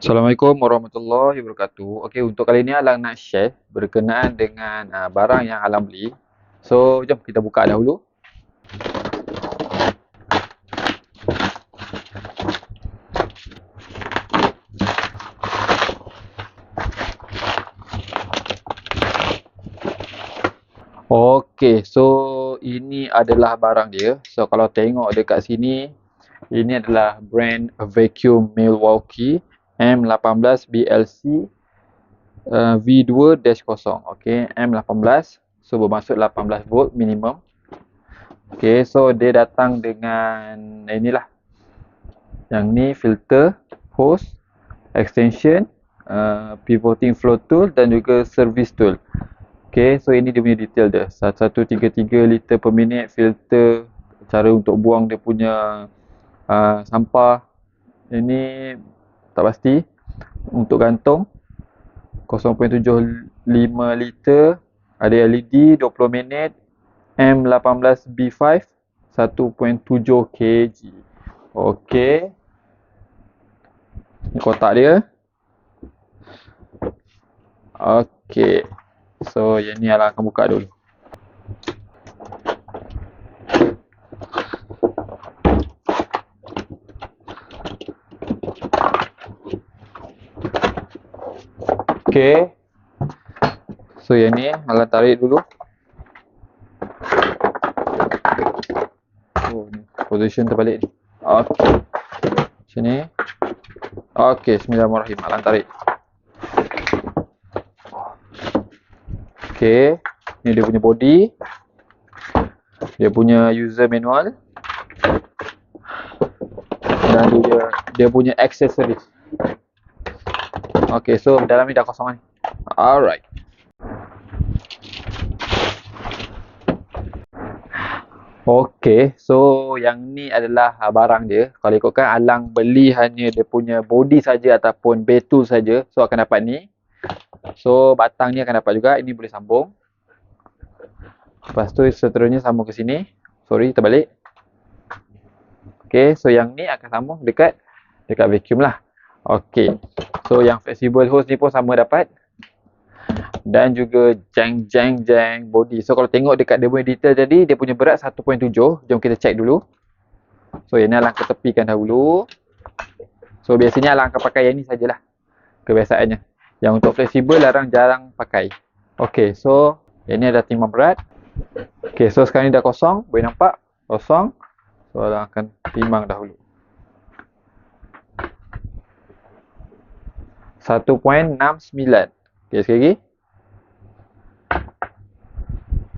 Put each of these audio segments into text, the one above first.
Assalamualaikum warahmatullahi wabarakatuh. Okey, untuk kali ni Alang nak share berkenaan dengan barang yang Alang beli. So, jom kita buka dahulu. Okey, so ini adalah barang dia. So, kalau tengok dekat sini, ini adalah brand vacuum Milwaukee M18 BLC V2-0. Okey, M18. So, bermaksud 18 volt minimum. Okey, so dia datang dengan inilah. Yang ni filter, hose, extension, pivoting flow tool dan juga service tool. Okay, so ini dia punya detail dia. 1133 liter per minit filter, cara untuk buang dia punya sampah. Ini tak pasti. Untuk gantung 0.75 liter, ada LED 20 minit, M18B5 1.7 kg. Okey. Ini kotak dia. Okey. So, yang ni Alang akan buka dulu. Okey. So, yang ni Alang tarik dulu. Oh, ni position terbalik ni. Okey. Macam ni. Okey, bismillahirrahmanirrahim. Alang tarik. Okey, ni dia punya body. Dia punya user manual. Dan dia punya accessories. Okey, so dalam ni dah kosong ni. Alright. Okey, so yang ni adalah barang dia. Kalau ikutkan Alang beli hanya dia punya body saja ataupun betul saja, so akan dapat ni. So batang ni akan dapat juga. Ini boleh sambung. Lepas tu seterusnya sambung ke sini. Sorry, terbalik. Okey, so yang ni akan sambung dekat vacuum lah. Okey. So yang flexible hose ni pun sama dapat. Dan juga jang body. So kalau tengok dekat dia punya detail tadi, dia punya berat 1.7. Jom kita check dulu. So yang ni Alang ketepikan dahulu. So biasanya Alang akan pakai yang ni sajalah. Kebiasaannya. Yang untuk fleksibel jarang pakai. Okey, so yang ni ada timbang berat. Okey, so sekarang ni dah kosong. Boleh nampak? Kosong. So Alang akan timbang dahulu. 1.69. Okey, sekali lagi.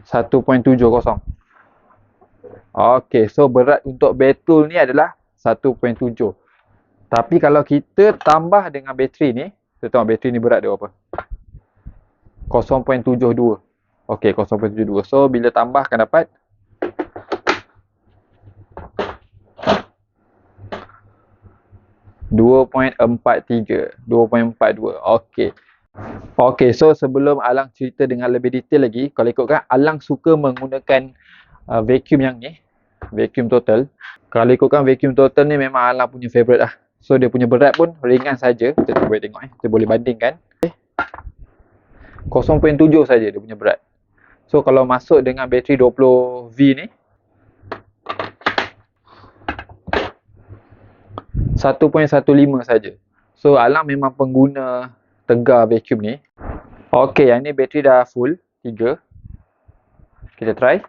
1.70. Okey, so berat untuk betul ni adalah 1.7. Tapi kalau kita tambah dengan bateri ni, kita tengok bateri ni berat dia berapa? 0.72. Okey, 0.72. So bila tambah akan dapat 2.43, 2.42. Okey. Okey, so sebelum Alang cerita dengan lebih detail lagi, kalau ikutkan Alang suka menggunakan vacuum yang ni, vacuum total. Kalau ikutkan vacuum total ni memang Alang punya favorite lah. So dia punya berat pun ringan saja. Kita boleh tengok kita boleh bandingkan. 0.7 saja dia punya berat. So kalau masuk dengan bateri 20V ni 1.15 saja. So Alang memang pengguna tegar vacuum ni. Okey, yang ni bateri dah full 3. Kita try.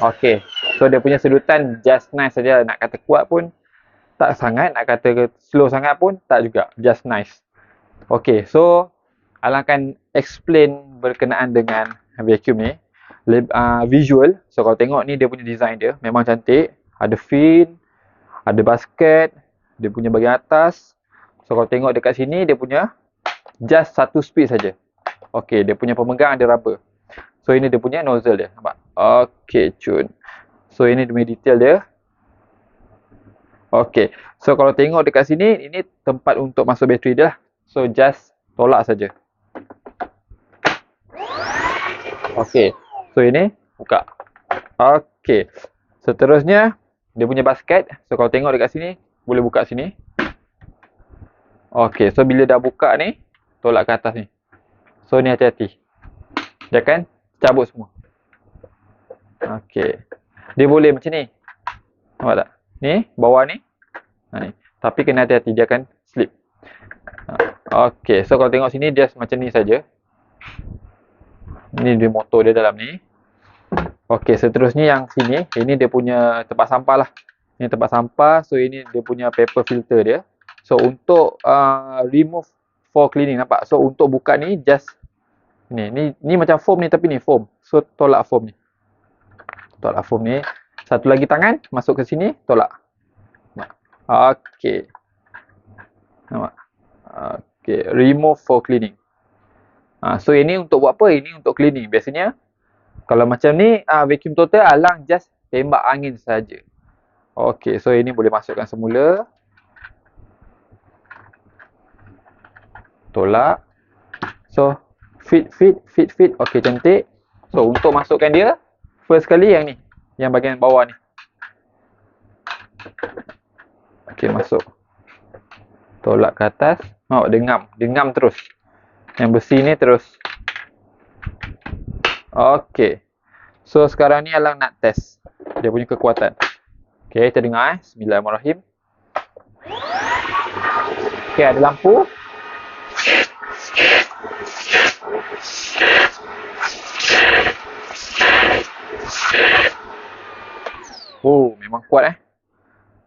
Okey, so dia punya sedutan just nice saja. Nak kata kuat pun tak sangat, nak kata slow sangat pun tak juga, just nice. Okey, so Alang akan explain berkenaan dengan vacuum ni. Visual, so kalau tengok ni dia punya design dia memang cantik. Ada fin, ada basket, dia punya bahagian atas. So kalau tengok dekat sini dia punya just satu speed saja. Okey, dia punya pemegang ada rubber. So ini dia punya nozzle dia, nampak? Okey, cun. So ini dia punya detail dia. Okey, so kalau tengok dekat sini, ini tempat untuk masuk bateri dia lah. So just tolak saja. Okey, so ini buka. Okey, seterusnya dia punya basket. So kalau tengok dekat sini, boleh buka sini. Okey, so bila dah buka ni, tolak ke atas ni. So ni hati-hati. Dia akan cabut semua. Okey. Dia boleh macam ni. Nampak tak? Ni, bawah ni. Ni. Tapi kena hati-hati, dia akan slip. Okey, so kalau tengok sini, dia macam ni saja. Ni dia motor dia dalam ni. Okey, seterusnya yang sini, ini dia punya tempat sampah lah. Ini tempat sampah, so ini dia punya paper filter dia. So untuk remove for cleaning, nampak? So untuk buka ni just ni macam foam ni, tapi ni foam. So tolak foam ni. Tolak foam ni. Satu lagi tangan masuk ke sini, tolak. Okey. Nampak? Okey, remove for cleaning. So ini untuk buat apa? Ini untuk cleaning. Biasanya kalau macam ni, vacuum total alang just tembak angin saja. Okey, so ini boleh masukkan semula. Tolak. So, fit. Okey, cantik. So, untuk masukkan dia, first kali yang ni. Yang bahagian bawah ni. Okey, masuk. Tolak ke atas. Oh, dia ngam. Dia ngam terus. Yang besi ni terus. Okey. So sekarang ni Alang nak test dia punya kekuatan. Okey, kita dengar Bismillahirrahmanirrahim. Okey, ada lampu. Oh, memang kuat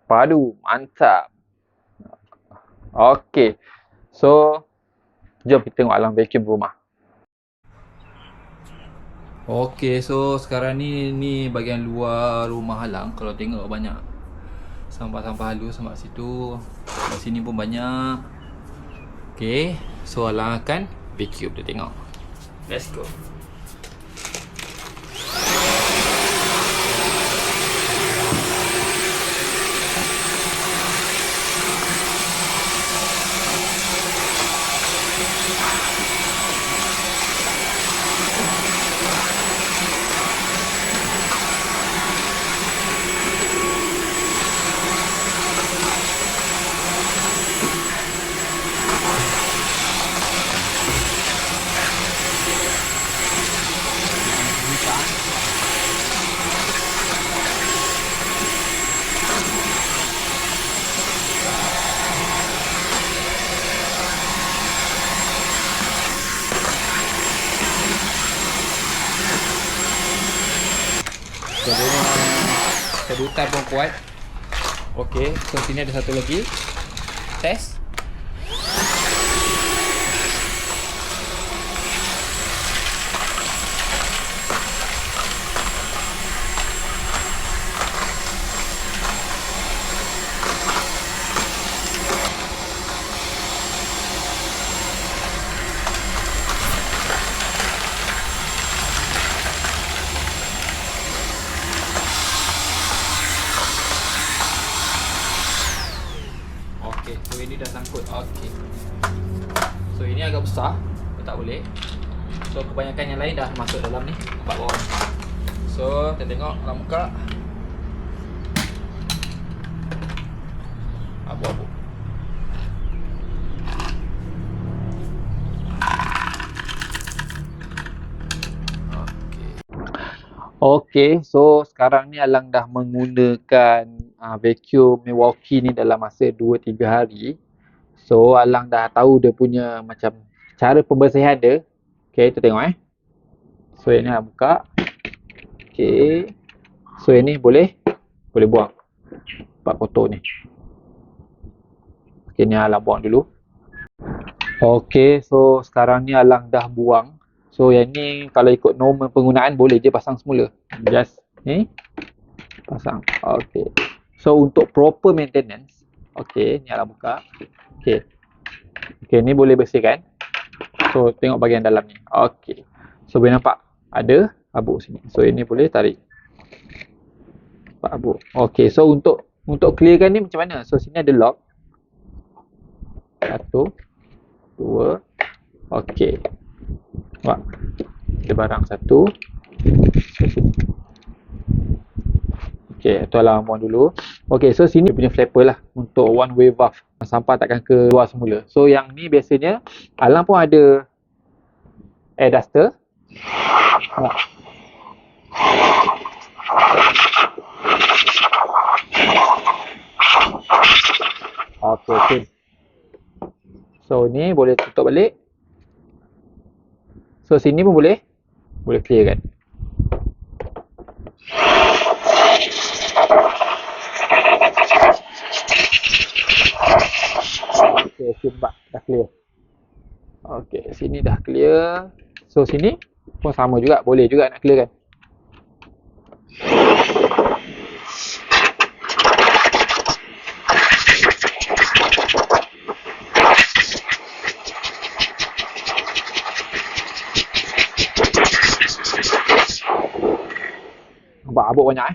Padu, mantap. Okey. So jom kita tengok Alang vacuum rumah. Okey, so sekarang ni bahagian luar rumah Alang. Kalau tengok banyak sampah-sampah halus sampai situ. Kat sini pun banyak. Okey, so Alang akan vacuum, dia tengok. Let's go. Kedutan pun kuat. Okey, so sini ada satu lagi. Test. So ini dah sangkut. Okey. So ini agak besar, tak boleh. So kebanyakan yang lain dah masuk dalam ni, nampak bawah ni. So kita tengok Alang buka. Abu-abu. Okey, so sekarang ni Alang dah menggunakan vacuum Milwaukee ni dalam masa 2-3 hari. So Alang dah tahu dia punya macam cara pembersihan dia. Okey, kita tengok So ini Alang buka. Okey. So ini boleh buang. Part kotor ni. Okey, ni Alang buang dulu. Okey, so sekarang ni Alang dah buang. So yang ni kalau ikut norma penggunaan boleh je pasang semula. Just ni pasang. Okey. So untuk proper maintenance, okey, ni Alang buka. Okey. Okey, ni boleh bersihkan. So tengok bahagian dalam ni. Okey. So boleh nampak ada abu sini. So ini boleh tarik. Nampak abu. Okey, so untuk clearkan ni macam mana? So sini ada lock. 1 2. Okey. Nampak? Ada barang satu. Okay, tu alarm on dulu. Okay, so sini punya flapper lah untuk one way valve. Sampah takkan ke luar semula. So yang ni biasanya alarm pun ada air duster. Okay. So ni boleh tutup balik. So sini pun boleh clear kan. Okay, nampak dah clear. Okay, sini dah clear. So sini pun sama juga, boleh juga nak clear kan. Nampak habuk banyak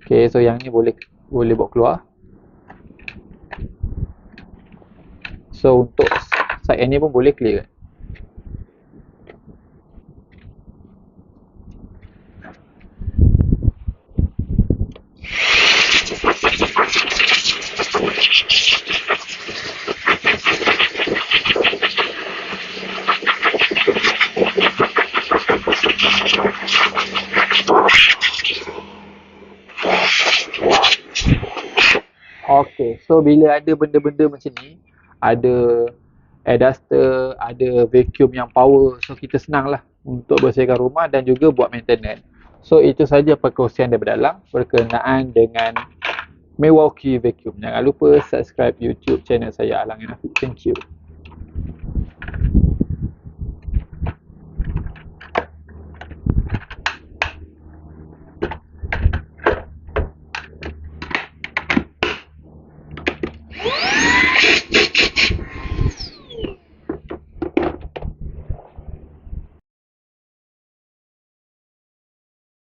Okay, so yang ni boleh bawa keluar. So untuk side ni pun boleh clear. Okay, so bila ada benda-benda macam ni, ada air duster, ada vacuum yang power, so kita senang lah untuk bersihkan rumah dan juga buat maintenance. So itu saja perkongsian daripada Alang berkenaan dengan Milwaukee Vacuum. Jangan lupa subscribe YouTube channel saya Alang Afiq. Thank you.